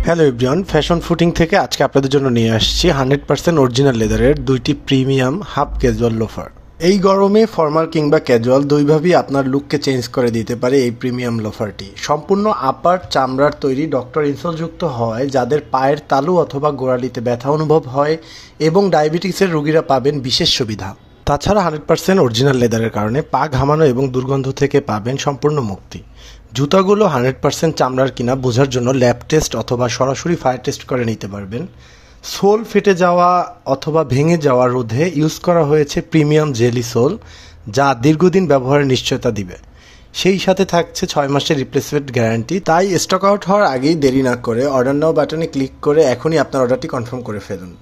Hello everyone, fashion footing থেকে আজকে আপনাদের জন্য নিয়ে আসছি 100% অরিজিনাল লেদারের দুইটি প্রিমিয়াম হাফ ক্যাজুয়াল লোফার। এই গরমে ফর্মাল কিংবা ক্যাজুয়াল দুইভাবেই আপনার লুককে চেঞ্জ করে দিতে পারে এই প্রিমিয়াম লোফারটি। সম্পূর্ণ আপার চামড়ার তৈরি, ডক্টর ইনসোলযুক্ত হয়। যাদের পায়ের তালু অথবা গোড়ালিতে ব্যথা অনুভব হয় এবং ডায়াবেটিসের রোগীরা পাবেন বিশেষ সুবিধা। তাছাড়া 100% অরিজিনাল লেদারের কারণে পা ঘামানো এবং দুর্গন্ধ থেকে পাবেন সম্পূর্ণ মুক্তি। জুতাগুলো 100% চামড়ার কিনা বোঝার জন্য ল্যাব টেস্ট অথবা সরাসরি ফায়ার টেস্ট করে নিতে পারবেন। সোল ফেটে যাওয়া অথবা ভেঙে যাওয়া রোধে ইউজ করা হয়েছে প্রিমিয়াম জেলি সোল, যা দীর্ঘদিন ব্যবহারের নিশ্চয়তা দিবে। সেই সাথে থাকছে 6 মাসের রিপ্লেসমেন্ট গ্যারান্টি। তাই স্টক আউট হওয়ার আগেই দেরি না করে অর্ডার নাও বাটনে ক্লিক করে এখনই আপনার অর্ডারটি কনফার্ম করে ফেলুন।